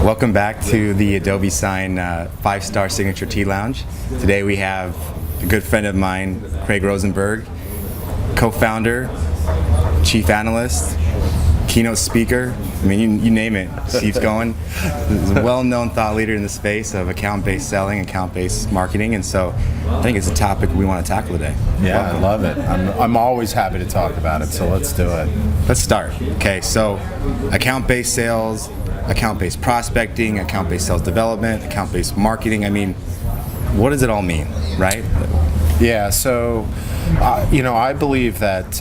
Welcome back to the Adobe Sign 5-star Signature Tea Lounge. Today we have a good friend of mine, Craig Rosenberg, co-founder, chief analyst, keynote speaker. I mean, you name it, keeps going. He's a well-known thought leader in the space of account-based selling, account-based marketing, and so I think it's a topic we want to tackle today. Yeah, Welcome. I love it. I'm always happy to talk about it, so let's do it. Let's start. Okay, so account-based sales, account-based prospecting, account-based sales development, account-based marketing. I mean, what does it all mean, right? Yeah, so, I believe that,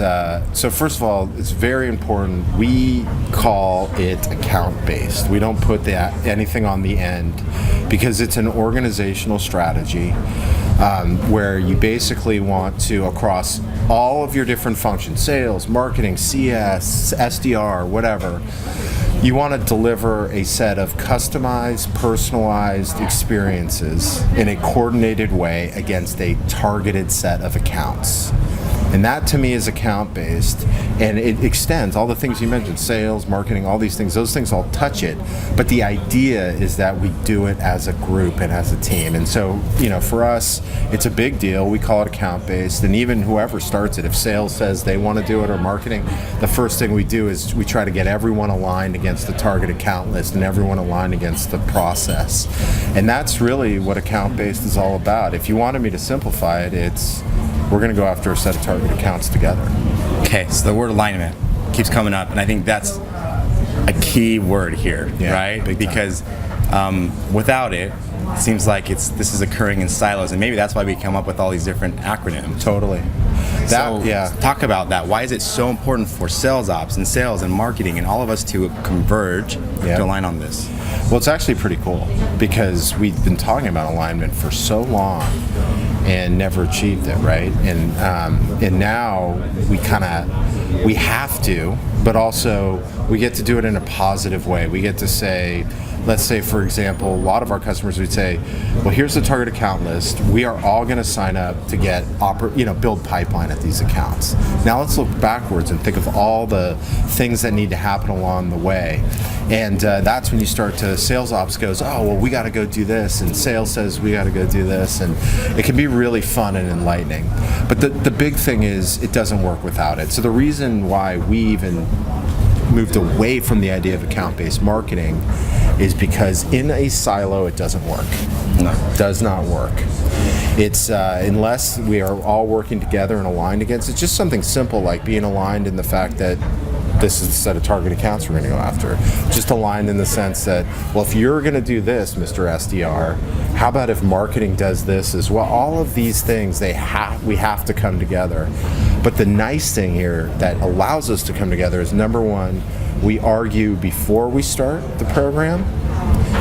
so first of all, it's very important. We call it account-based. We don't put anything on the end because it's an organizational strategy where you basically want to, across all of your different functions, sales, marketing, CS, SDR, whatever, you want to deliver a set of customized, personalized experiences in a coordinated way against a targeted set of accounts. And that to me is account-based, and it extends all the things you mentioned, sales, marketing, all these things, those things all touch it. But the idea is that we do it as a group and as a team. And so, for us, it's a big deal. We call it account-based, and even whoever starts it, if sales says they want to do it or marketing, the first thing we do is we try to get everyone aligned against the target account list and everyone aligned against the process. And that's really what account-based is all about. If you wanted me to simplify it, we're going to go after a set of target accounts together. Okay, so the word alignment keeps coming up, and I think that's a key word here, right? Because without it, it seems like this is occurring in silos, and maybe that's why we come up with all these different acronyms. Totally. Talk about that. Why is it so important for sales ops and sales and marketing and all of us to converge to align on this? Well, it's actually pretty cool because we've been talking about alignment for so long and never achieved it, right? And now we have to, but also we get to do it in a positive way. We get to say, let's say, for example, a lot of our customers would say, well, here's the target account list. We are all going to sign up to get build pipeline at these accounts. Now let's look backwards and think of all the things that need to happen along the way. And that's when you start to, sales ops goes, oh, well, we got to go do this. And sales says we got to go do this. And it can be really fun and enlightening. But the big thing is it doesn't work without it. So the reason why we even moved away from the idea of account-based marketing is because in a silo it doesn't work. No. It does not work. It's unless we are all working together and aligned against it. Just something simple like being aligned in the fact that this is the set of target accounts we're going to go after. Just aligned in the sense that, well, if you're going to do this, Mr. SDR, how about if marketing does this as well? All of these things, we have to come together. But the nice thing here that allows us to come together is, number one, we argue before we start the program,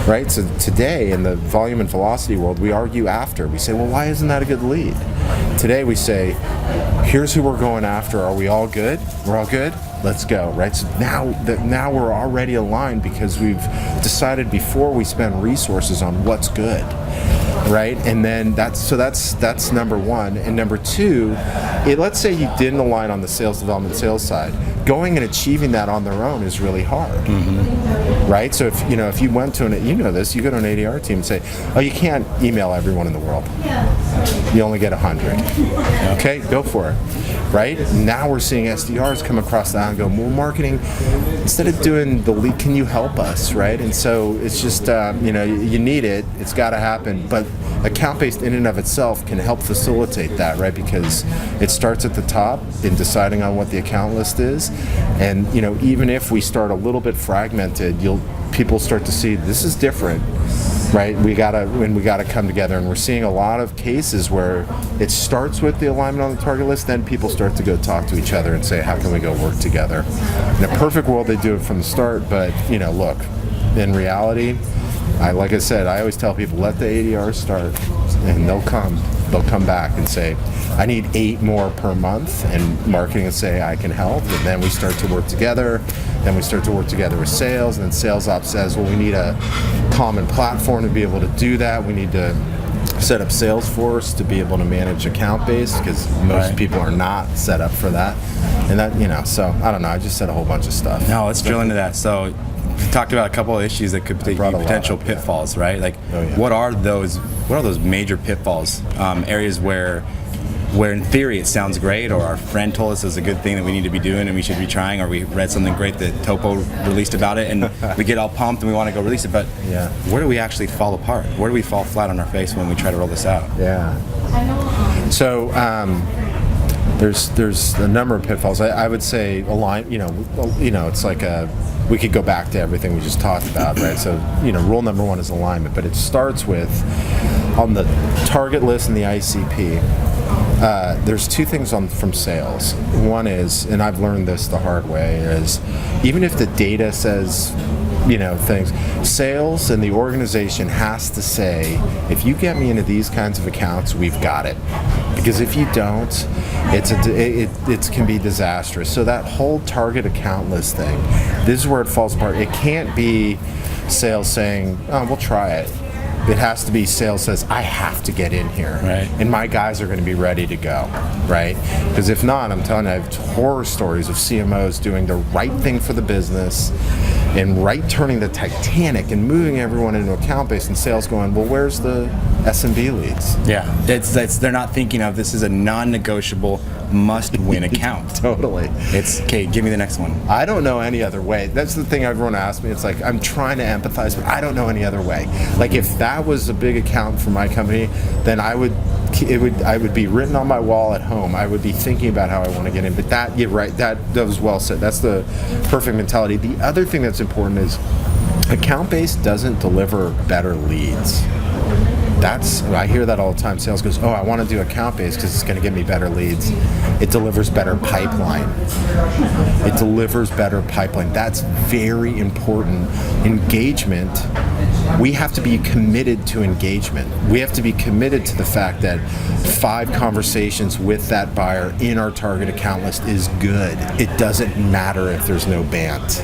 right? So today in the volume and velocity world, we argue after. We say, well, why isn't that a good lead? Today we say, here's who we're going after. Are we all good? We're all good? Let's go, right? So now we're already aligned because we've decided before we spend resources on what's good, right? And then that's number one. And number two, let's say you didn't align on the sales development sales side. Going and achieving that on their own is really hard, right? So if you went to you go to an ADR team and say, oh, you can't email everyone in the world. You only get 100. Okay, go for it. Right? Now we're seeing SDRs come across that and go, well, marketing, instead of doing the lead, can you help us, right? And so it's just, you need it. It's got to happen. But account-based in and of itself can help facilitate that, right? Because it starts at the top in deciding on what the account list is. And, even if we start a little bit fragmented, people start to see this is different. Right, we gotta come together, and we're seeing a lot of cases where it starts with the alignment on the target list. Then people start to go talk to each other and say, "How can we go work together?" In a perfect world, they do it from the start, but look, in reality, like I said, I always tell people, let the ADRs start, and they'll come back and say, I need 8 more per month, and marketing will say, I can help, and then we start to work together. Then we start to work together with sales, and then sales ops says, well, we need a common platform to be able to do that. We need to set up Salesforce to be able to manage account-based, because most people are not set up for that. And that, so I don't know, I just said a whole bunch of stuff. No, let's drill into that. So talked about a couple of issues that could be potential pitfalls, right? Like, what are those major pitfalls? Areas where in theory it sounds great, or our friend told us it's a good thing that we need to be doing and we should be trying, or we read something great that Topo released about it and we get all pumped and we want to go release it, but where do we actually fall apart? Where do we fall flat on our face when we try to roll this out? So there's a number of pitfalls. I would say align. It's like we could go back to everything we just talked about, right? So rule number one is alignment, but it starts with on the target list and the ICP. There's two things from sales. One is, and I've learned this the hard way, is even if the data says things, sales and the organization has to say, if you get me into these kinds of accounts, we've got it. Because if you don't, it can be disastrous. So that whole target account list thing, this is where it falls apart. It can't be sales saying, oh, we'll try it. It has to be sales says, I have to get in here. Right. And my guys are going to be ready to go. Right? Because if not, I'm telling you, I have horror stories of CMOs doing the right thing for the business and turning the Titanic and moving everyone into account base, and sales going, well, where's the SMB leads? Yeah. They're not thinking of this is a non-negotiable must-win account. Totally. It's, okay, give me the next one. I don't know any other way. That's the thing everyone asks me. It's like, I'm trying to empathize, but I don't know any other way. Like, if that was a big account for my company, then I would be written on my wall at home. I would be thinking about how I want to get in. But you're right, that was well said. That's the perfect mentality. The other thing that's important is account-based doesn't deliver better leads. I hear that all the time. Sales goes, oh, I want to do account-based because it's going to give me better leads. It delivers better pipeline. That's very important. Engagement, we have to be committed to engagement. We have to be committed to the fact that 5 conversations with that buyer in our target account list is good. It doesn't matter if there's no BANT.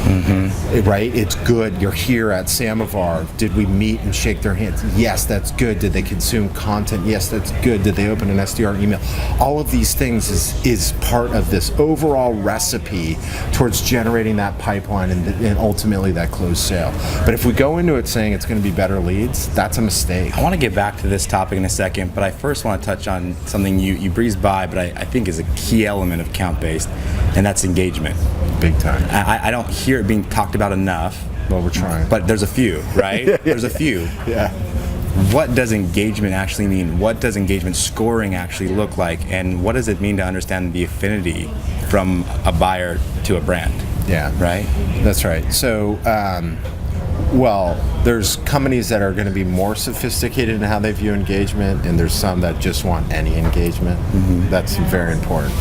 Mm-hmm. Right? It's good. You're here at Samovar. Did we meet and shake their hands? Yes, that's good. Did they consume content? Yes, that's good. Did they open an SDR email? All of these things is part of this overall recipe towards generating that pipeline and ultimately that closed sale. But if we go into it saying it's going to be better leads, that's a mistake. I want to get back to this topic in a second, but I first want to touch on something you breezed by, but I think is a key element of account-based, and that's engagement. Big time. I don't hear it being talked about enough. Well, we're trying. But there's a few, right? There's a few. Yeah. What does engagement actually mean? What does engagement scoring actually look like? And what does it mean to understand the affinity from a buyer to a brand? Yeah. Right? That's right. So, there's companies that are going to be more sophisticated in how they view engagement, and there's some that just want any engagement. Mm-hmm. That's very important.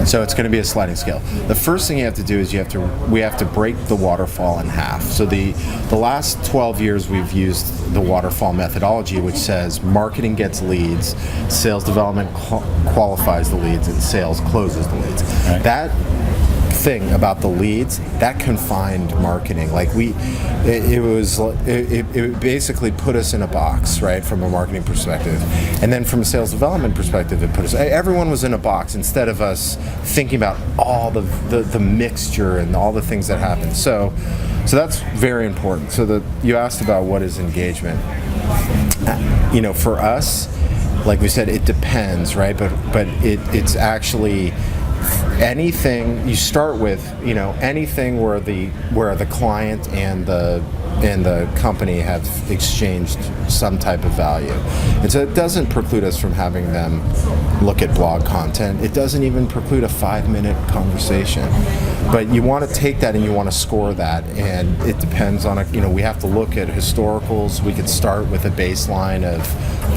So it's going to be a sliding scale. The first thing you have to do is we have to break the waterfall in half. So the last 12 years we've used the Waterfall Methodology, which says marketing gets leads, sales development qualifies the leads, and sales closes the leads. Right. That thing about the leads, that confined marketing. Like it basically put us in a box, right, from a marketing perspective. And then from a sales development perspective, everyone was in a box instead of us thinking about all the mixture and all the things that happen. So that's very important. So you asked about what is engagement. For us, like we said, it depends, right? But it's actually anything you start with, anything where the client and the company have exchanged some type of value. And so it doesn't preclude us from having them look at blog content. It doesn't even preclude a 5-minute conversation. But you want to take that and you want to score that, and it depends on we have to look at historicals. We could start with a baseline of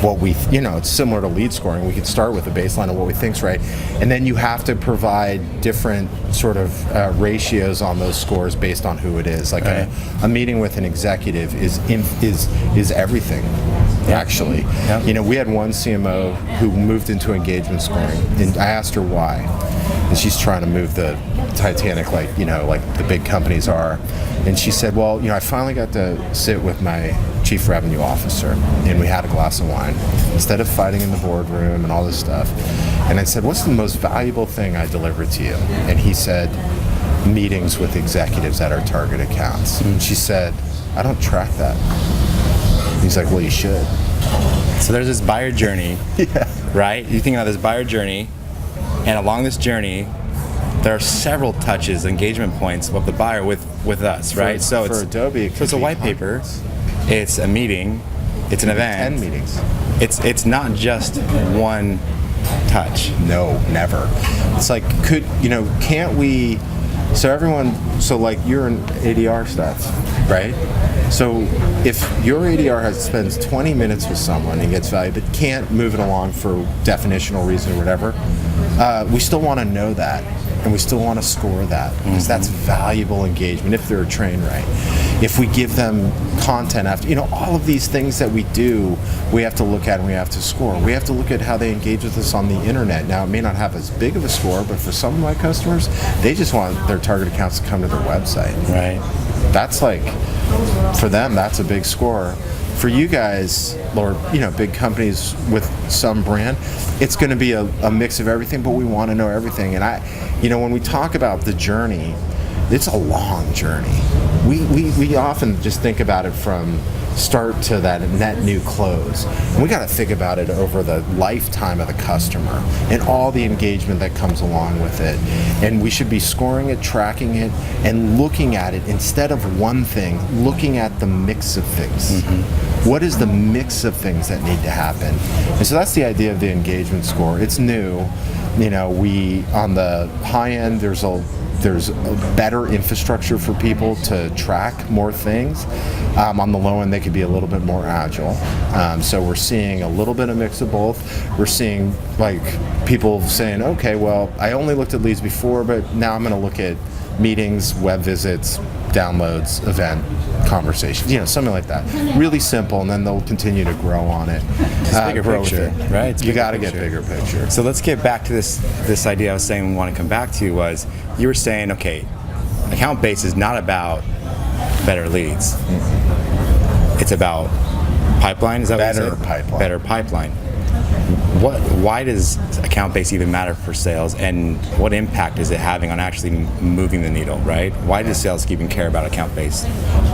what it's similar to lead scoring. We could start with a baseline of what we think's right, and then you have to provide different sort of ratios on those scores based on who it is. Like a meeting with an executive is everything. Actually, we had one CMO who moved into engagement scoring, and I asked her why, and she's trying to move the Titanic like the big companies are, and she said, well, I finally got to sit with my chief revenue officer, and we had a glass of wine instead of fighting in the boardroom and all this stuff. And I said, what's the most valuable thing I delivered to you? And he said, meetings with executives at our target accounts. And she said, I don't track that. He's like, well, you should. So there's this buyer journey, Yeah. right? You think about this buyer journey, and along this journey, there are several touches, engagement points of the buyer with us, right? For Adobe, so it's a white paper, it's a meeting, it's an event. 10 meetings. It's not just one touch. No, never. It's like, can't we, so like you're in ADR stuff, right? So if your ADR spends 20 minutes with someone and gets value, but can't move it along for definitional reason or whatever, we still want to know that. And we still want to score that because that's valuable engagement if they're trained right. If we give them content after, all of these things that we do, we have to look at and we have to score. We have to look at how they engage with us on the internet. Now, it may not have as big of a score, but for some of my customers, they just want their target accounts to come to their website. Right. That's like, for them, that's a big score. For you guys, or big companies with some brand, it's going to be a mix of everything, but we want to know everything. And when we talk about the journey, it's a long journey. We often just think about it from start to that net new close. And we got to think about it over the lifetime of the customer and all the engagement that comes along with it. And we should be scoring it, tracking it, and looking at it instead of one thing, looking at the mix of things. What is the mix of things that need to happen? And so that's the idea of the engagement score. It's new. We, on the high end, there's a better infrastructure for people to track more things. On the low end, they could be a little bit more agile. So we're seeing a little bit of mix of both. We're seeing like people saying, okay, well, I only looked at leads before, but now I'm going to look at meetings, web visits, downloads, event, conversations, something like that. Really simple, and then they'll continue to grow on it. Bigger picture, right? You got to get bigger picture. So let's get back to this idea I was saying we want to come back to was you were saying, okay, account base is not about better leads. It's about pipeline. Is that better what you said? pipeline? Better pipeline. Why does account base even matter for sales, and what impact is it having on actually moving the needle, right? Why does sales even care about account base?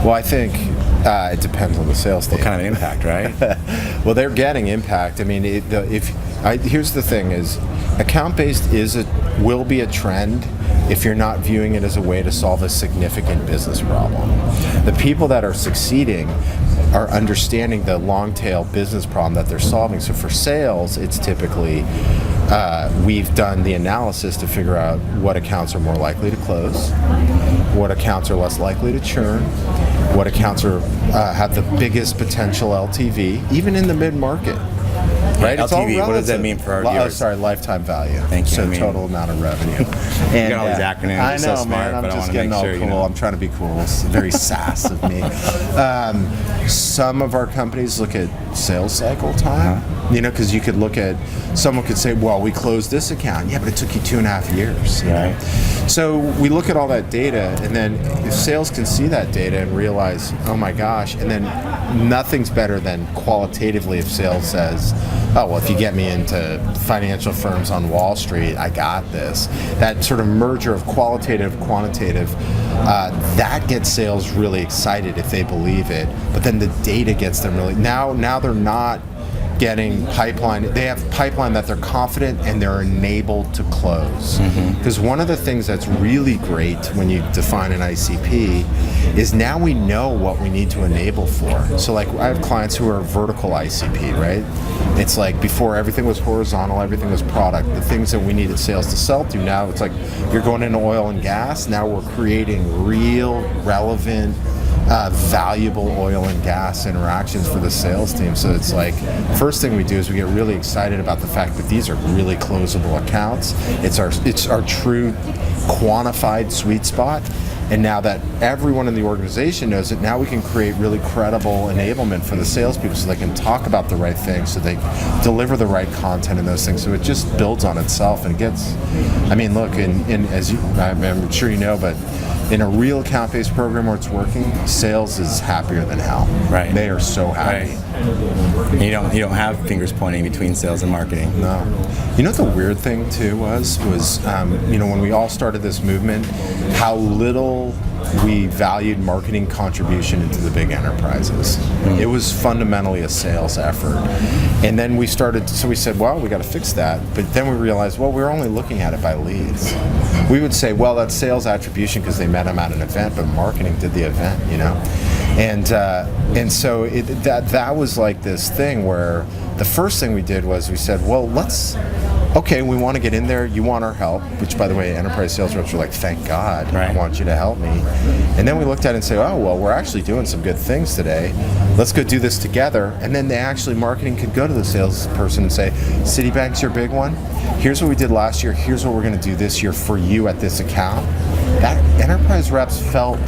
Well, I think it depends on the sales team. What kind of an impact, right? Well, they're getting impact. I mean, here's the thing: is account-based will be a trend if you're not viewing it as a way to solve a significant business problem. The people that are succeeding are understanding the long tail business problem that they're solving. So for sales, it's typically we've done the analysis to figure out what accounts are more likely to close, what accounts are less likely to churn, what accounts have the biggest potential LTV, even in the mid-market. Right? LTV, it's all relative. what does that mean for our viewers? Lifetime value. Thank you. So total amount of revenue. You got all these acronyms. I You're know, so smart, man. I'm but I just want to getting make all sure cool. I'm trying to be cool. It's very sass of me. Some of our companies look at sales cycle time. Because you could look at, someone could say, well, we closed this account. Yeah, but it took you 2.5 years. Right. So we look at all that data, and then if sales can see that data and realize, oh my gosh, and then nothing's better than qualitatively if sales says, oh, well, if you get me into financial firms on Wall Street, I got this. That sort of merger of qualitative, quantitative, that gets sales really excited if they believe it. But then the data gets them really, now they're not getting pipeline. They have pipeline that they're confident and they're enabled to close. Because one of the things that's really great when you define an ICP is now we know what we need to enable for. So like I have clients who are vertical ICP, right? It's like before everything was horizontal, everything was product. The things that we needed sales to sell to, now it's like you're going into oil and gas. Now we're creating real, relevant, valuable oil and gas interactions for the sales team. So it's like, first thing we do is we get really excited about the fact that these are really closable accounts. It's our true quantified sweet spot. And now that everyone in the organization knows it, now we can create really credible enablement for the salespeople so they can talk about the right things, so they deliver the right content and those things. So it just builds on itself and it gets, I mean, look, and as you, I'm sure you know, but In a real account-based program where it's working, sales is happier than hell. Right. They are so happy. Right. You don't have fingers pointing between sales and marketing. No. You know what the weird thing too was when we all started this movement, how little we valued marketing contribution into the big enterprises. It was fundamentally a sales effort. And then we said, well, we got to fix that. But then we realized, well, we're only looking at it by leads. We would say, well, that's sales attribution because they met them at an event, but marketing did the event, And so that was like this thing where the first thing we did was we said, well, we want to get in there. You want our help, which, by the way, enterprise sales reps were like, thank God, right. I want you to help me. And then we looked at it and say, oh, well, we're actually doing some good things today. Let's go do this together. And then marketing could go to the salesperson and say, Citibank's your big one. Here's what we did last year. Here's what we're going to do this year for you at this account. That enterprise reps felt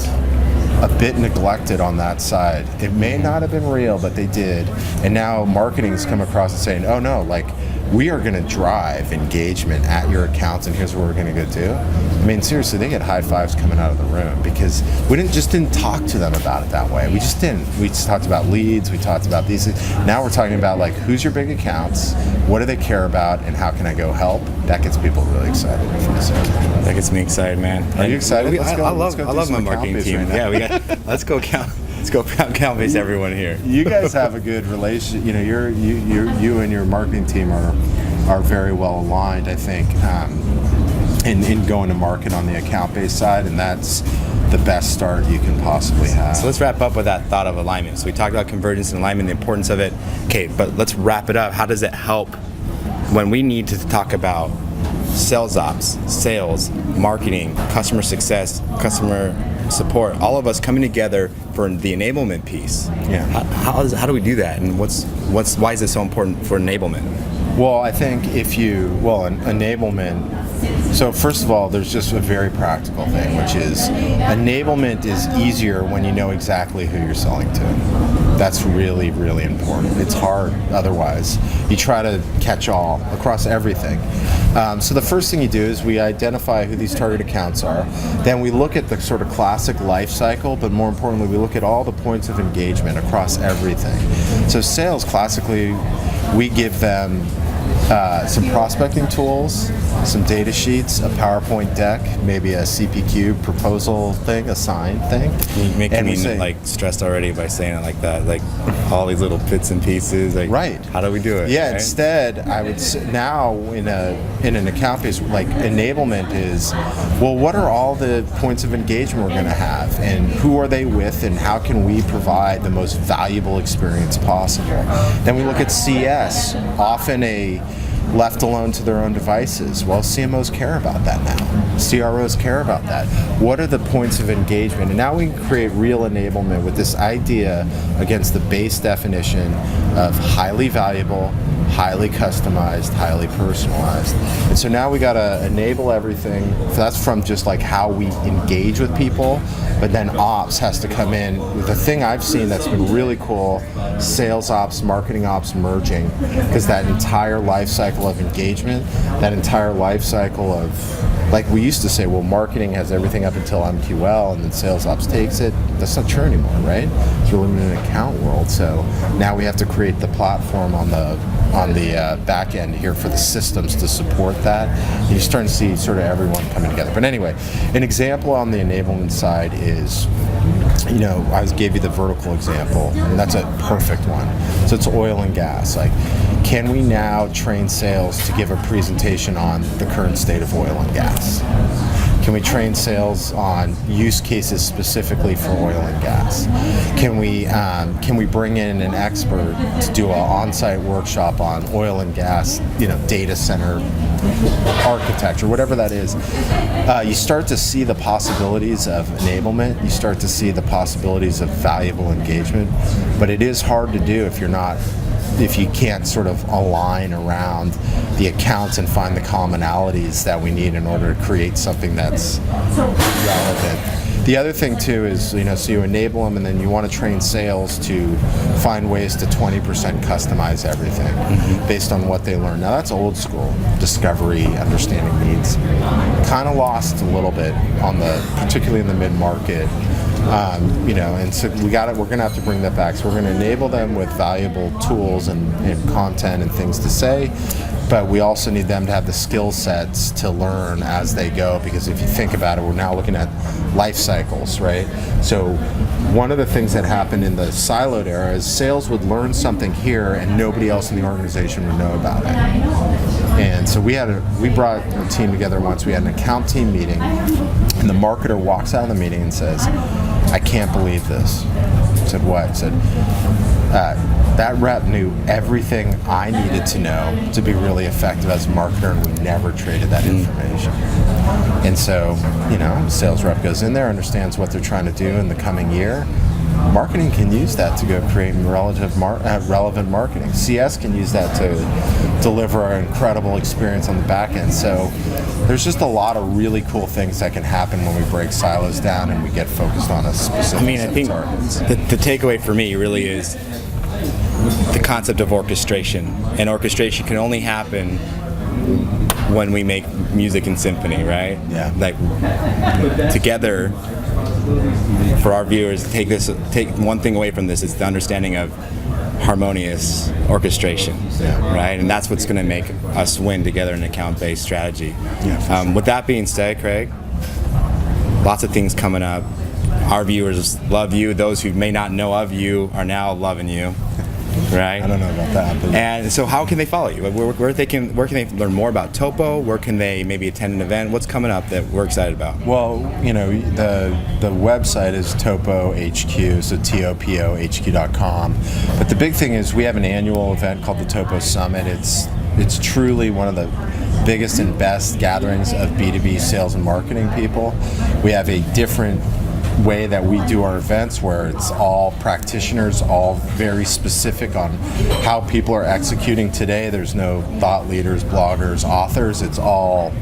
a bit neglected on that side. It may not have been real, but they did. And now marketing's come across and saying, oh no, we are going to drive engagement at your accounts, and here's what we're going to go do. I mean, seriously, they get high fives coming out of the room because we didn't talk to them about it that way. We just didn't. We just talked about leads. We talked about these things. Now we're talking about who's your big accounts, what do they care about, and how can I go help? That gets people really excited from the sales. That gets me excited, man. Are you excited? I love my marketing team. Right, yeah, let's go account base everyone here. You guys have a good relationship. You and your marketing team are very well aligned, I think, in going to market on the account-based side, and that's the best start you can possibly have. So let's wrap up with that thought of alignment. So we talked about convergence and alignment, the importance of it. Okay, but let's wrap it up. How does it help when we need to talk about sales ops, sales, marketing, customer success, customer support, all of us coming together for the enablement piece? Yeah. How do we do that, and why is it so important for enablement? Well, I think enablement. So first of all, there's just a very practical thing, which is enablement is easier when you know exactly who you're selling to. That's really, really important. It's hard otherwise. You try to catch all across everything. So the first thing you do is we identify who these target accounts are. Then we look at the sort of classic life cycle, but more importantly, we look at all the points of engagement across everything. So sales, classically, we give them some prospecting tools, some data sheets, a PowerPoint deck, maybe a CPQ proposal thing, a sign thing. You're making me stressed already by saying it like that, all these little bits and pieces. Right. How do we do it? Yeah. Right? Instead, I would say now in an account base, enablement is, well, what are all the points of engagement we're going to have, and who are they with, and how can we provide the most valuable experience possible? Then we look at CS, often left alone to their own devices. Well, CMOs care about that now. CROs care about that. What are the points of engagement? And now we can create real enablement with this idea against the base definition of highly valuable, highly customized, highly personalized. And so now we got to enable everything. So that's from just how we engage with people, but then ops has to come in. The thing I've seen that's been really cool, sales ops, marketing ops merging, because that entire life cycle of engagement, that entire life cycle of, we used to say, well, marketing has everything up until MQL and then sales ops takes it. That's not true anymore, right? It's really in an account world. So now we have to create the platform on the back end here for the systems to support that. And you're starting to see sort of everyone coming together. But anyway, an example on the enablement side is, I gave you the vertical example, and that's a perfect one. So it's oil and gas. Can we now train sales to give a presentation on the current state of oil and gas? Can we train sales on use cases specifically for oil and gas? Can we bring in an expert to do an on-site workshop on oil and gas, data center architecture, whatever that is? You start to see the possibilities of enablement. You start to see the possibilities of valuable engagement. But it is hard to do if you can't sort of align around the accounts and find the commonalities that we need in order to create something that's relevant. The other thing too is, so you enable them, and then you want to train sales to find ways to 20% customize everything based on what they learn. Now that's old school discovery, understanding needs. Kind of lost a little bit particularly in the mid-market. And so we're going to have to bring that back. So we're going to enable them with valuable tools and content and things to say, but we also need them to have the skill sets to learn as they go, because if you think about it, we're now looking at life cycles, right? So one of the things that happened in the siloed era is sales would learn something here and nobody else in the organization would know about it. And so we brought a team together once. We had an account team meeting, and the marketer walks out of the meeting and says, "I can't believe this." I said, "What?" I said, "That rep knew everything I needed to know to be really effective as a marketer, and we never traded that information." And so, sales rep goes in there, understands what they're trying to do in the coming year. Marketing can use that to go create relevant marketing. CS can use that to deliver an incredible experience on the back end. So there's just a lot of really cool things that can happen when we break silos down and we get focused on a specific I think the takeaway for me really is the concept of orchestration. And orchestration can only happen when we make music in symphony, right? Yeah. Like together, for our viewers, take one thing away from this, is the understanding of harmonious orchestration, right? And that's what's going to make us win together in an account-based strategy. Yeah, With that being said, Craig, lots of things coming up. Our viewers love you. Those who may not know of you are now loving you, right? I don't know about that. But and so how can they follow you? Where can they learn more about Topo? Where can they maybe attend an event? What's coming up that we're excited about? Well, the website is Topo HQ, so topohq.com. But the big thing is we have an annual event called the Topo Summit. It's truly one of the biggest and best gatherings of B2B sales and marketing people. We have a different way that we do our events where it's all practitioners, all very specific on how people are executing today. There's no thought leaders, bloggers, authors. It's all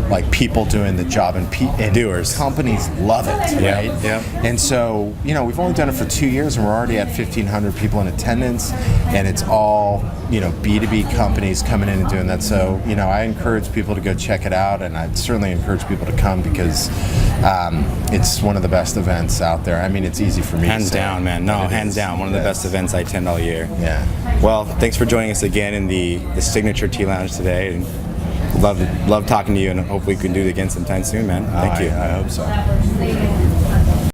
like people doing the job, and doers. Companies love it, right? Yeah. And so, we've only done it for 2 years, and we're already at 1,500 people in attendance, and it's all, B2B companies coming in and doing that. So, I encourage people to go check it out, and I'd certainly encourage people to come because it's one of the best events out there. I mean, it's easy for me hands to say. down, man. No, hands down. One of the best events I attend all year. Yeah. Well, thanks for joining us again in the Signature Tea Lounge today. And love talking to you, and hopefully we can do it again sometime soon, man. Thank you. I hope so.